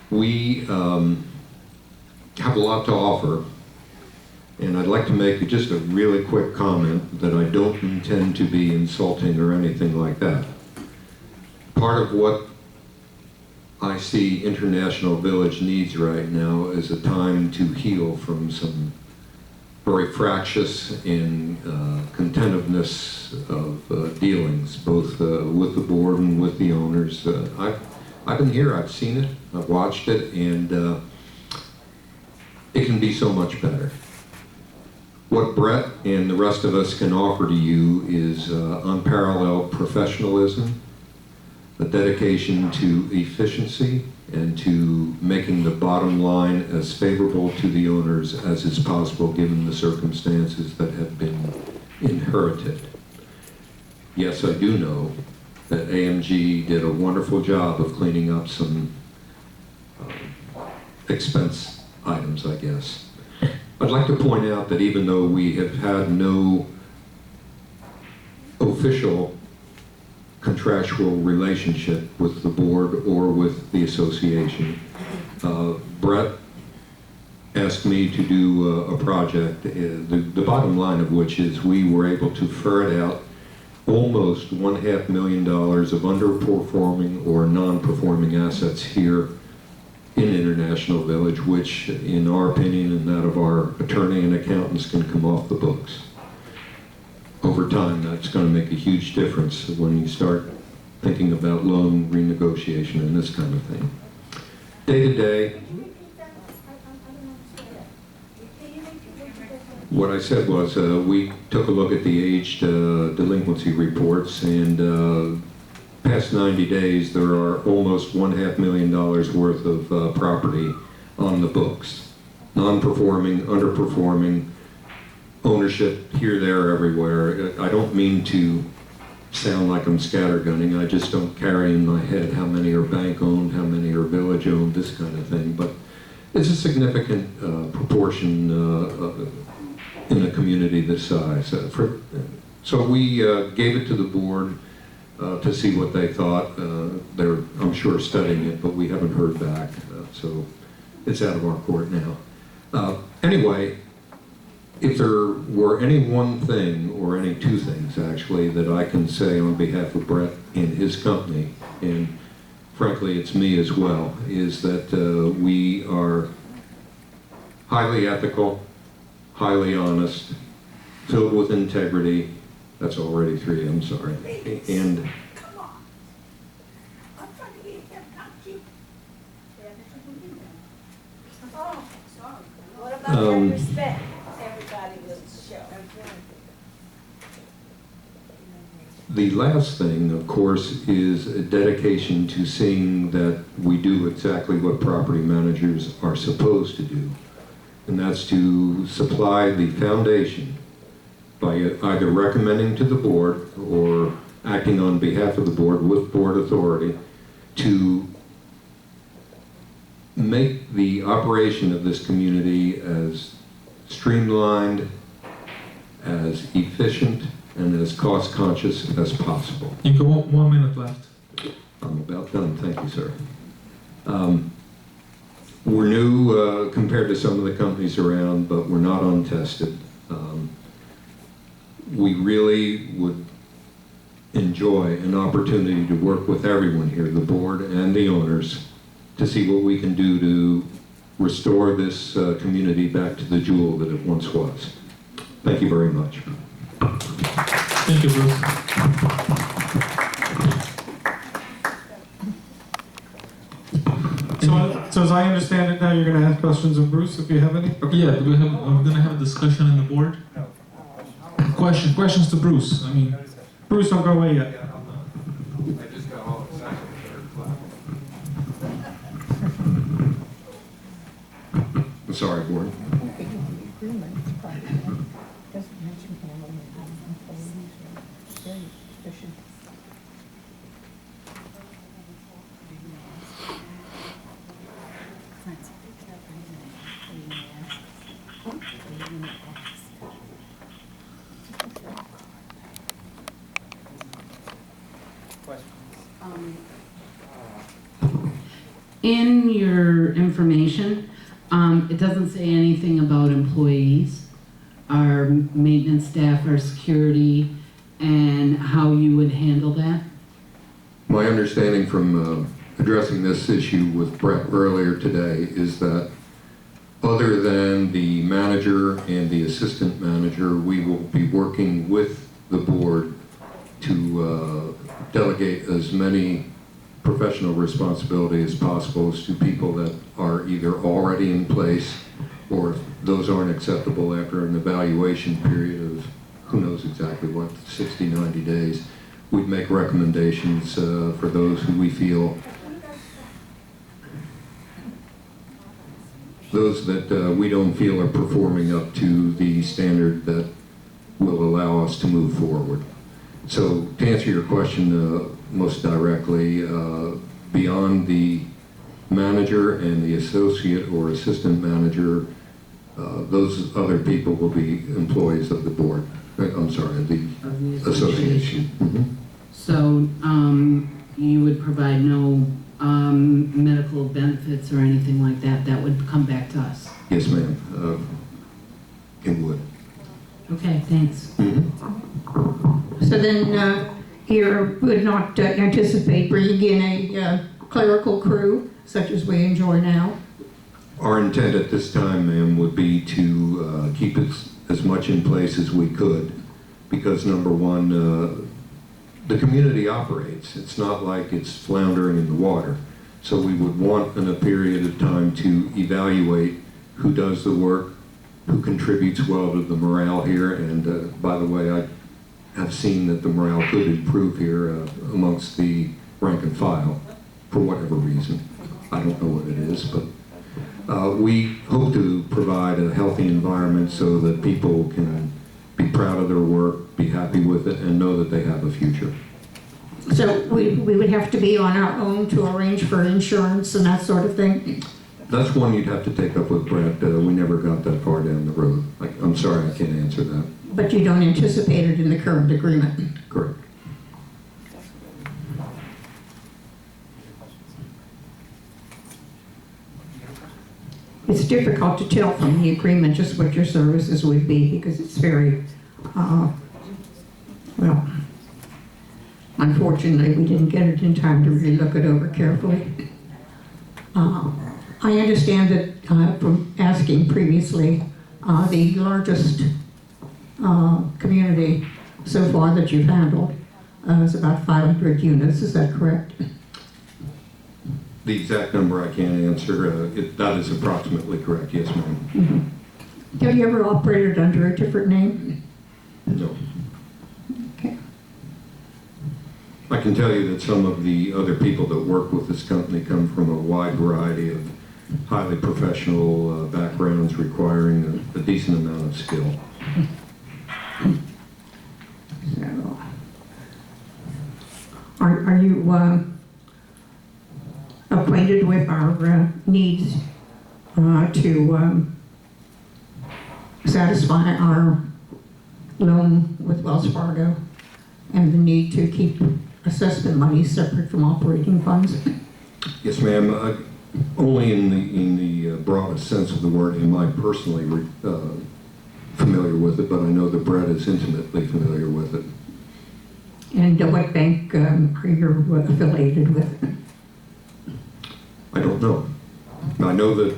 We have a lot to offer, and I'd like to make just a really quick comment that I don't intend to be insulting or anything like that. Part of what I see International Village needs right now is a time to heal from some very fractious and contentiveness of dealings, both with the board and with the owners. I've been here, I've seen it, I've watched it, and it can be so much better. What Brett and the rest of us can offer to you is unparalleled professionalism, a dedication to efficiency, and to making the bottom line as favorable to the owners as is possible given the circumstances that have been inherited. Yes, I do know that AMG did a wonderful job of cleaning up some expense items, I guess. I'd like to point out that even though we have had no official contractual relationship with the board or with the association, Brett asked me to do a project, the bottom line of which is we were able to ferret out almost $1.5 million of underperforming or non-performing assets here in International Village, which in our opinion and that of our attorney and accountants can come off the books. Over time, that's going to make a huge difference when you start thinking about loan renegotiation and this kind of thing. Day to day, what I said was we took a look at the aged delinquency reports, and past 90 days there are almost $1.5 million worth of property on the books. Non-performing, underperforming, ownership here, there, everywhere. I don't mean to sound like I'm scattergunning. I just don't carry in my head how many are bank owned, how many are village owned, this kind of thing. But it's a significant proportion in a community this size. So we gave it to the board to see what they thought. They're, I'm sure, studying it, but we haven't heard back. So it's out of our court now. Anyway, if there were any one thing, or any two things actually, that I can say on behalf of Brett and his company, and frankly it's me as well, is that we are highly ethical, highly honest, filled with integrity. That's already three, I'm sorry. And come on. I'm trying to get him not you. Oh, sorry. What about that respect everybody will show? the last thing, of course, is a dedication to seeing that we do exactly what property managers are supposed to do. And that's to supply the foundation by either recommending to the board or acting on behalf of the board with board authority to make the operation of this community as streamlined, as efficient, and as cost-conscious as possible. You got 1 minute left. I'm about done, thank you, sir. We're new compared to some of the companies around, but we're not untested. We really would enjoy an opportunity to work with everyone here, the board and the owners, to see what we can do to restore this community back to the jewel that it once was. Thank you very much. Thank you, Bruce. So as I understand it now, you're going to ask questions of Bruce if you have any? Yeah, we're gonna have a discussion in the board. Questions to Bruce. I mean, Bruce, don't go away yet. I just got all excited. I'm sorry, board. In your information, it doesn't say anything about employees, our maintenance staff, our security, and how you would handle that. My understanding from addressing this issue with Brett earlier today is that other than the manager and the assistant manager, we will be working with the board to delegate as many professional responsibility as possible to people that are either already in place or if those aren't acceptable after an evaluation period of who knows exactly what, 60, 90 days. We'd make recommendations for those who we feel, those that we don't feel are performing up to the standard that will allow us to move forward. So to answer your question most directly, beyond the manager and the associate or assistant manager, those other people will be employees of the board. I'm sorry, the association. Mm-hmm. So you would provide no medical benefits or anything like that? That would come back to us? Yes, ma'am. It would. Okay, thanks. Mm-hmm. So then you would not anticipate bringing in a clerical crew such as we enjoy now? Our intent at this time, ma'am, would be to keep it as much in place as we could, because number one, the community operates. It's not like it's floundering in the water. So we would want in a period of time to evaluate who does the work, who contributes well to the morale here, and by the way, I have seen that the morale could improve here amongst the rank and file for whatever reason. I don't know what it is, but we hope to provide a healthy environment so that people can be proud of their work, be happy with it, and know that they have a future. So we would have to be on our own to arrange for insurance and that sort of thing? That's one you'd have to take up with Brett. We never got that far down the road. I'm sorry, I can't answer that. But you don't anticipate it in the current agreement? Correct. It's difficult to tell from the agreement just what your services would be because it's very, well, unfortunately we didn't get it in time to really look it over carefully. I understand that from asking previously, the largest community so far that you've handled is about 500 units, is that correct? The exact number I can't answer. That is approximately correct, yes, ma'am. Mm-hmm. Have you ever operated under a different name? No. Okay. I can tell you that some of the other people that work with this company come from a wide variety of highly professional backgrounds requiring a decent amount of skill. So, are you acquainted with our needs to satisfy our loan with Wells Fargo and the need to keep assessment money separate from operating funds? Yes, ma'am. Only in the broadest sense of the word am I personally familiar with it, but I know that Brett is intimately familiar with it. And what bank are you affiliated with? I don't know. I know that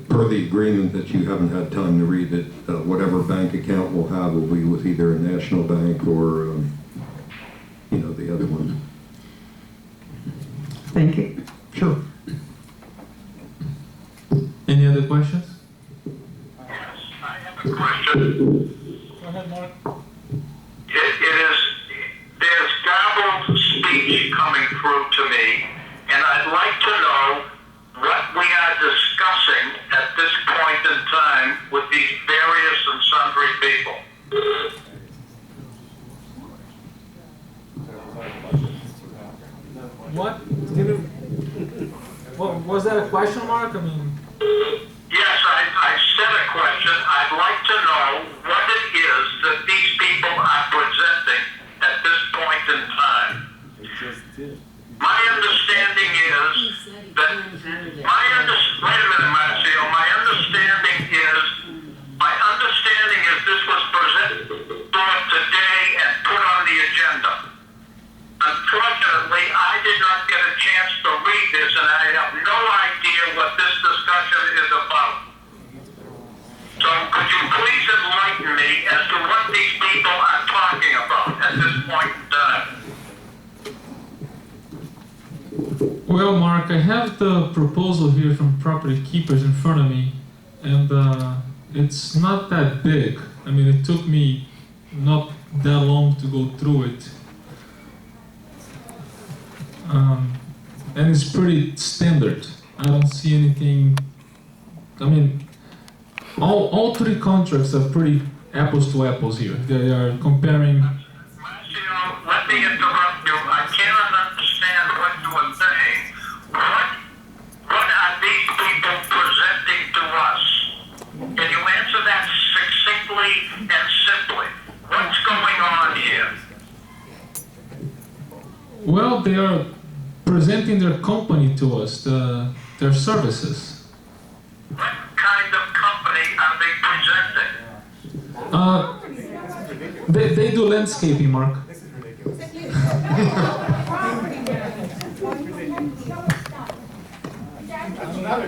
per the agreement that you haven't had time to read, that whatever bank account we'll have will be with either a national bank or, the other one. Thank you. Sure. Any other questions? Yes, I have a question. Go ahead, Mark. There's garbled speech coming through to me, and I'd like to know what we are discussing at this point in time with these various and sundry people. What? Was that a question mark? I mean, Yes, I said a question. I'd like to know what it is that these people are presenting at this point in time. My understanding is that Wait a minute, Marcio, my understanding is this was brought today and put on the agenda. Unfortunately, I did not get a chance to read this, and I have no idea what this discussion is about. So could you please enlighten me as to what these people are talking about at this point in time? Well, Mark, I have the proposal here from Property Keepers in front of me, and it's not that big. I mean, it took me not that long to go through it. And it's pretty standard. I don't see anything. I mean, all three contracts are pretty apples to apples here. They are comparing. Marcio, let me interrupt you. I cannot understand what you are saying. What are these people presenting to us? Can you answer that succinctly and simply? What's going on here? Well, they are presenting their company to us, their services. What kind of company are they presenting? They do landscaping, Mark.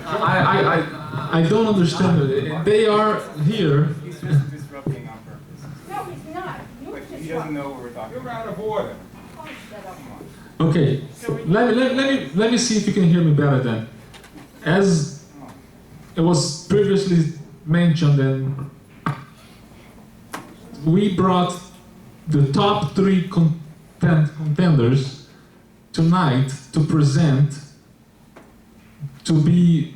I don't understand it. They are here. He's just disrupting on purpose. No, he's not. He doesn't know what we're talking about. You're out of order. Okay, let me see if you can hear me better then. As it was previously mentioned, and we brought the top three contenders tonight to present, to be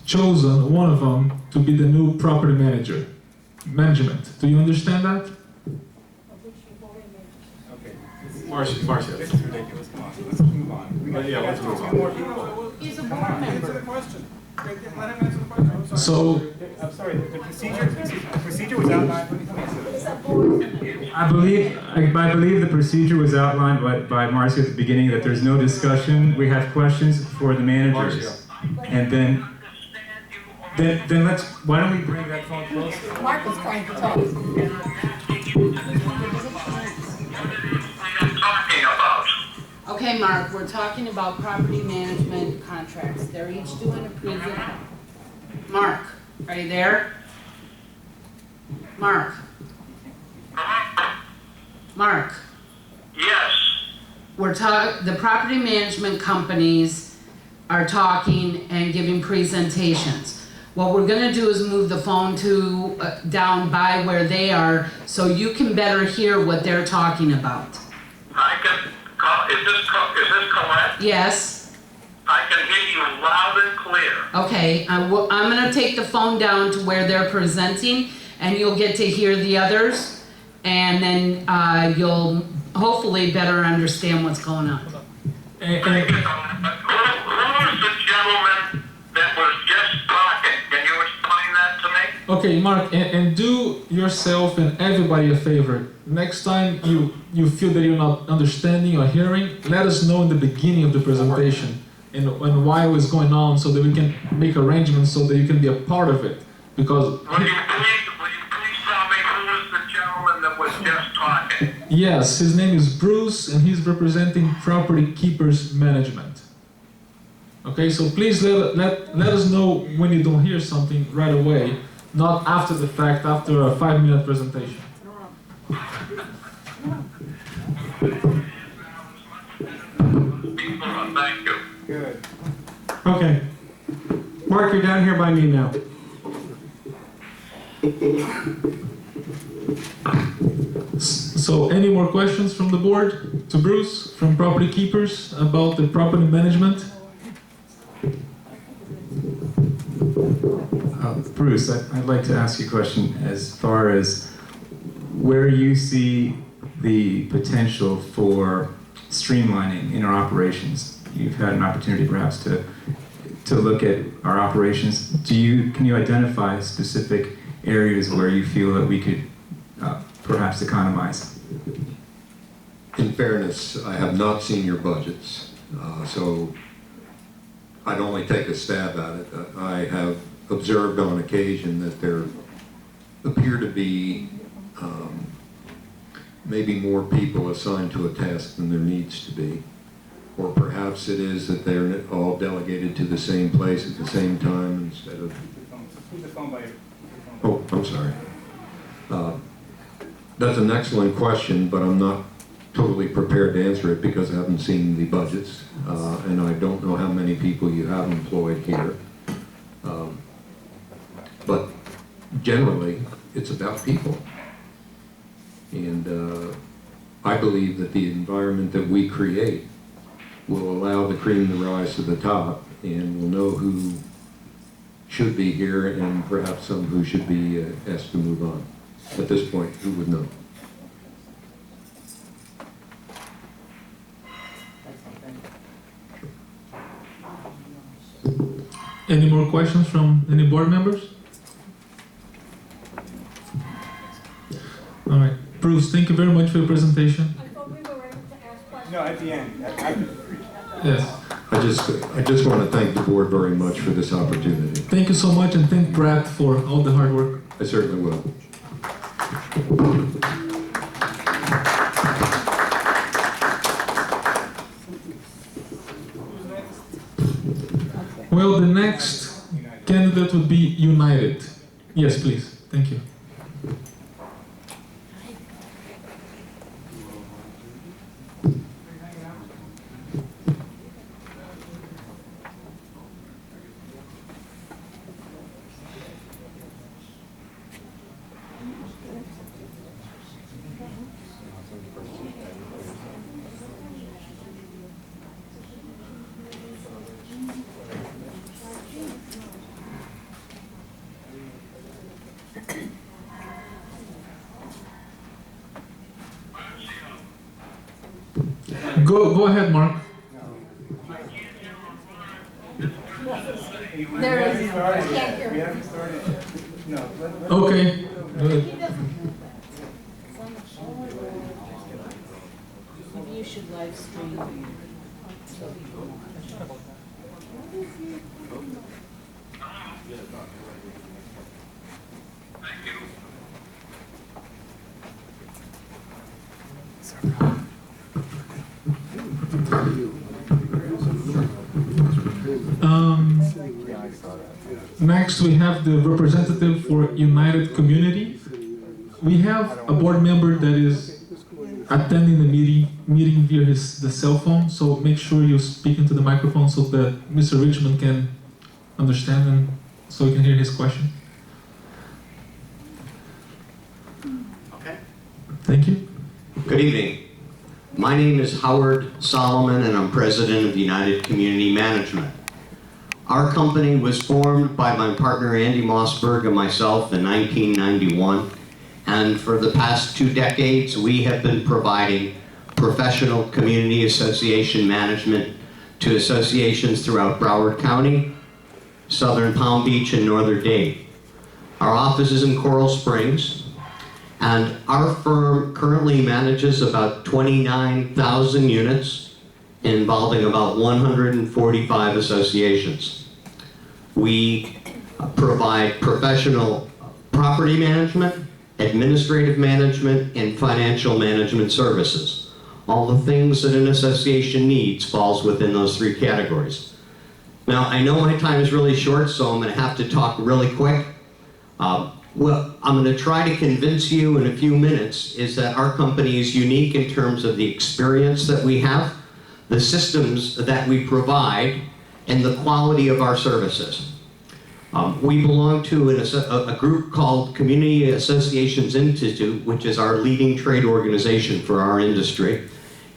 chosen, one of them, to be the new property management. Do you understand that? Okay. Marcia. This is ridiculous. Come on. Let's move on. We got, Yeah, let's move two on. more people. He's a board member. Answer the question. Let him answer the question. I'm sorry. So, I'm sorry, the procedure was outlined. Let me answer this. I believe the procedure was outlined by Marcia at the beginning, that there's no discussion. We have questions for the managers. And then let's, why don't we bring that phone closer? Mark was trying to talk. Talking about. Okay, Mark, we're talking about property management contracts. They're each doing a present. Mark, are you there? Mark? Mark, Yes. the property management companies are talking and giving presentations. What we're gonna do is move the phone to, down by where they are, so you can better hear what they're talking about. I can call, is this correct? Yes? I can hear you loud and clear. Okay, I'm gonna take the phone down to where they're presenting, and you'll get to hear the others, and then you'll hopefully better understand what's going on. and- Who was the gentleman that was just talking? Can you explain that to me? okay, Mark, and do yourself and everybody a favor. Next time you feel that you're not understanding or hearing, let us know in the beginning of the presentation and why it was going on, so that we can make arrangements so that you can be a part of it. Because Will you please tell me who was the gentleman that was just talking? yes, his name is Bruce, and he's representing Property Keepers Management. Okay, so please let us know when you don't hear something right away, not after the fact, after a 5-minute presentation. Thank you. Good. Okay. Mark, you're down here by me now. So any more questions from the board to Bruce from Property Keepers about the property management? Bruce, I'd like to ask you a question as far as where you see the potential for streamlining in our operations. You've had an opportunity perhaps to look at our operations. Can you identify specific areas where you feel that we could perhaps economize? In fairness, I have not seen your budgets, so I'd only take a stab at it. I have observed on occasion that there appear to be maybe more people assigned to a task than there needs to be. Or perhaps it is that they're all delegated to the same place at the same time instead of... Keep the phone by your Oh, I'm sorry. That's an excellent question, but I'm not totally prepared to answer it because I haven't seen the budgets, and I don't know how many people you have employed here. But generally, it's about people. And I believe that the environment that we create will allow the cream to rise to the top, and we'll know who should be here and perhaps some who should be asked to move on. At this point, who would know? Any more questions from any board members? All right, Bruce, thank you very much for your presentation. I thought we were ready to ask questions. No, at the end. After the three. Yes, I just want to thank the board very much for this opportunity. thank you so much, and thank Brad for all the hard work. I certainly will. Well, the next candidate would be United. Yes, please. Thank you. Go ahead, Mark. There is, I can't hear We him. haven't started. No. Okay. Good. Maybe you should live stream. Next, we have the representative for United Community. We have a board member that is attending the meeting via the cell phone, so make sure you speak into the microphone so that Mr. Richmond can understand and so he can hear his question. Okay. Thank you. Good evening. My name is Howard Solomon, and I'm president of United Community Management. Our company was formed by my partner Andy Mossberg and myself in 1991, and for the past 2 decades we have been providing professional community association management to associations throughout Broward County, Southern Palm Beach, and Northern Dade. Our office is in Coral Springs, and our firm currently manages about 29,000 units involving about 145 associations. We provide professional property management, administrative management, and financial management services. All the things that an association needs falls within those 3 categories. Now, I know my time is really short, so I'm going to have to talk really quick. What I'm going to try to convince you in a few minutes is that our company is unique in terms of the experience that we have, the systems that we provide, and the quality of our services. We belong to a group called Community Associations Institute, which is our leading trade organization for our industry,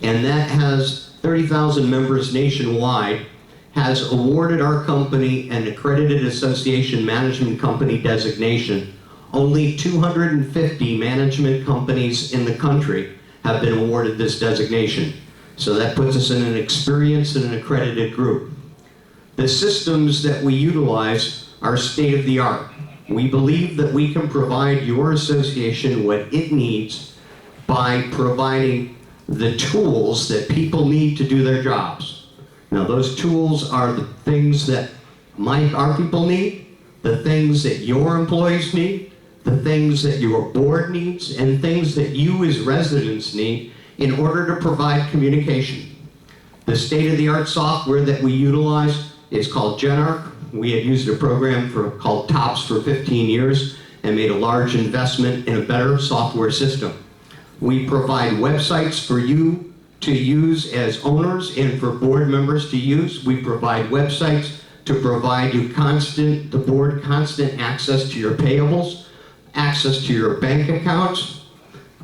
and that has 30,000 members nationwide, has awarded our company an accredited association management company designation. Only 250 management companies in the country have been awarded this designation. So that puts us in an experienced and an accredited group. The systems that we utilize are state-of-the-art. We believe that we can provide your association what it needs by providing the tools that people need to do their jobs. Now, those tools are the things that our people need, the things that your employees need, the things that your board needs, and things that you as residents need in order to provide communication. The state-of-the-art software that we utilize is called GenArc. We had used a program called TOPS for 15 years and made a large investment in a better software system. We provide websites for you to use as owners and for board members to use. We provide websites to provide you the board constant access to your payables, access to your bank accounts.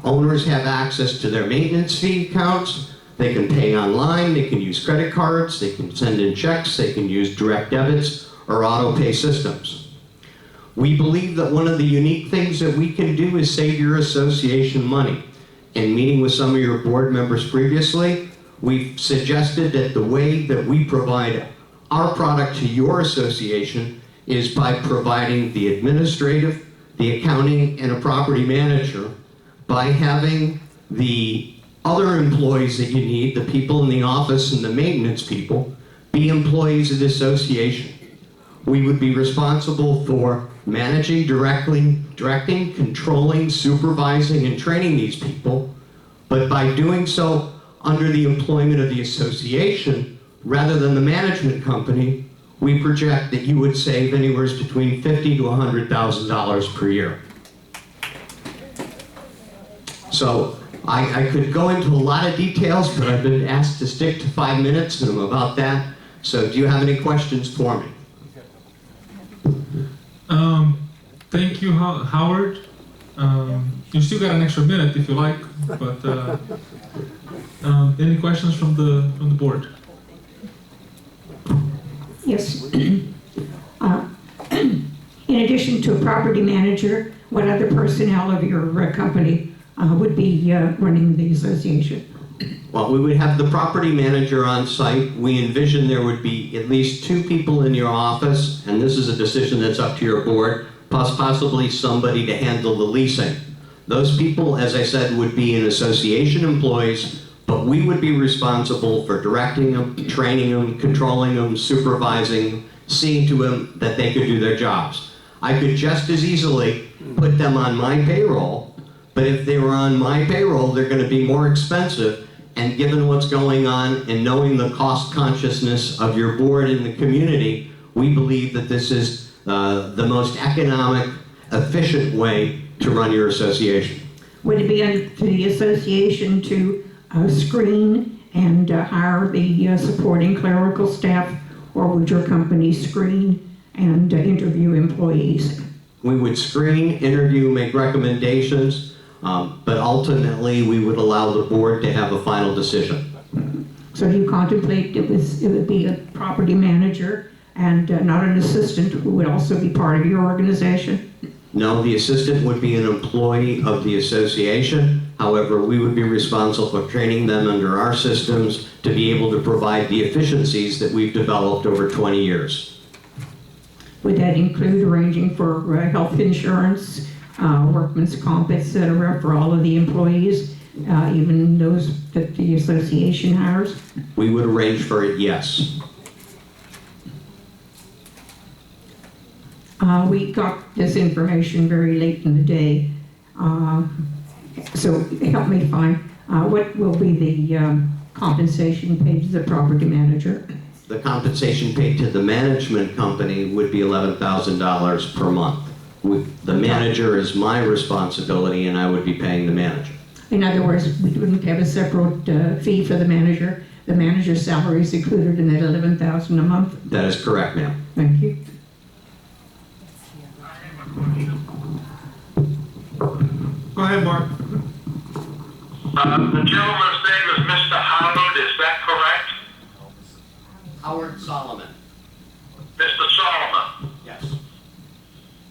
Owners have access to their maintenance fee accounts. They can pay online, they can use credit cards, they can send in checks, they can use direct debits or auto pay systems. We believe that one of the unique things that we can do is save your association money. In meeting with some of your board members previously, we've suggested that the way that we provide our product to your association is by providing the administrative, the accounting, and a property manager, by having the other employees that you need, the people in the office and the maintenance people, be employees of the association. We would be responsible for managing, directing, controlling, supervising, and training these people, but by doing so under the employment of the association, rather than the management company, we project that you would save anywhere between $50,000 to $100,000 per year. So I could go into a lot of details, but I've been asked to stick to 5 minutes, and I'm about that. So do you have any questions for me? Thank you, Howard. You still got an extra minute if you like, but any questions from the board? Yes. In addition to a property manager, what other personnel of your company would be running the association? Well, we would have the property manager on site. We envision there would be at least 2 people in your office, and this is a decision that's up to your board, plus possibly somebody to handle the leasing. Those people, as I said, would be in association employees, but we would be responsible for directing them, training them, controlling them, supervising, seeing to them that they could do their jobs. I could just as easily put them on my payroll, but if they were on my payroll, they're going to be more expensive. And given what's going on and knowing the cost consciousness of your board in the community, we believe that this is the most economic, efficient way to run your association. Would it be up to the association to screen and hire the supporting clerical staff, or would your company screen and interview employees? We would screen, interview, make recommendations, but ultimately we would allow the board to have a final decision. So do you contemplate it would be a property manager and not an assistant who would also be part of your organization? No, the assistant would be an employee of the association. However, we would be responsible for training them under our systems to be able to provide the efficiencies that we've developed over 20 years. Would that include arranging for health insurance, workman's comp, et cetera, for all of the employees, even those that the association hires? We would arrange for it, yes. We got this information very late in the day, so help me find what will be the compensation paid to the property manager? The compensation paid to the management company would be $11,000 per month. The manager is my responsibility, and I would be paying the manager. In other words, we wouldn't have a separate fee for the manager. The manager's salary is included in that $11,000 a month? That is correct, ma'am. Thank you. Go ahead, Mark. The gentleman's name is Mr. Howard, is that correct? Howard Solomon. Mr. Solomon. Yes.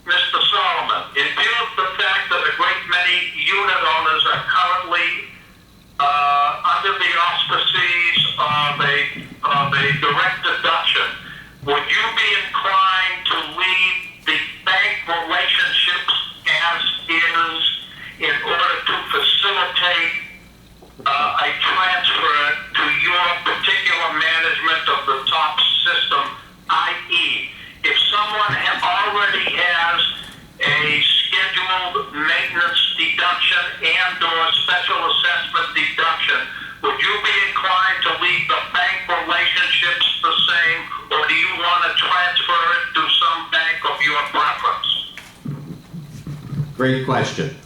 Mr. Solomon, in view of the fact that a great many unit owners are currently under the auspices of a direct deduction, would you be inclined to leave the bank relationships as is in order to facilitate a transfer to your particular management of the it's the same, or do you want to transfer it to some bank of your preference? Great question.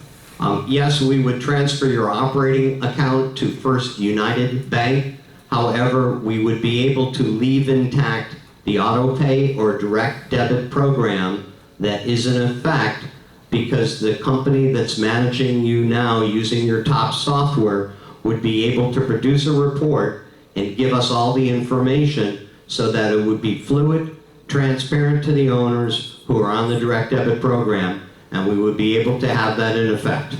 Yes, we would transfer your operating account to First United Bank. However, we would be able to leave intact the auto pay or direct debit program that is in effect, because the company that's managing you now using your top software would be able to produce a report and give us all the information so that it would be fluid, transparent to the owners who are on the direct debit program, and we would be able to have that in effect.